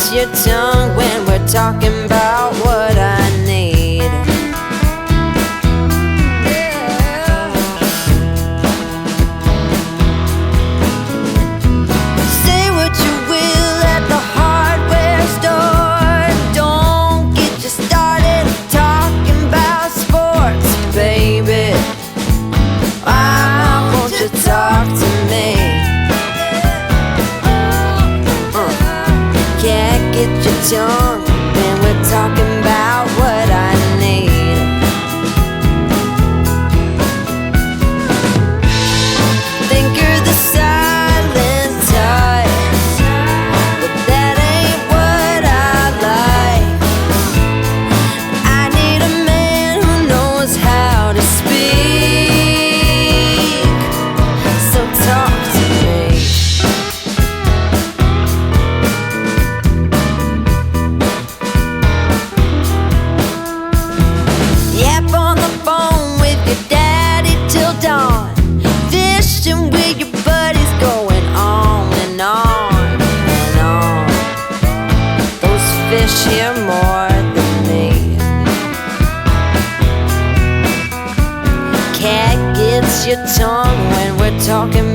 gets your tongue when we're talking about what I need. Say what you will at the hardware store. Don't get you started talking about sports, baby. Why won't you talk to me? Can't get your tongue when we're talking about what I need. Think you're the silent type, but that ain't what I like. I need a man who knows how to speak, so talk to me. Yap on the phone with your daddy till dawn, fishing with your buddies, going on and on and on. Those fish hear more than me. Cat gets your tongue when we're talking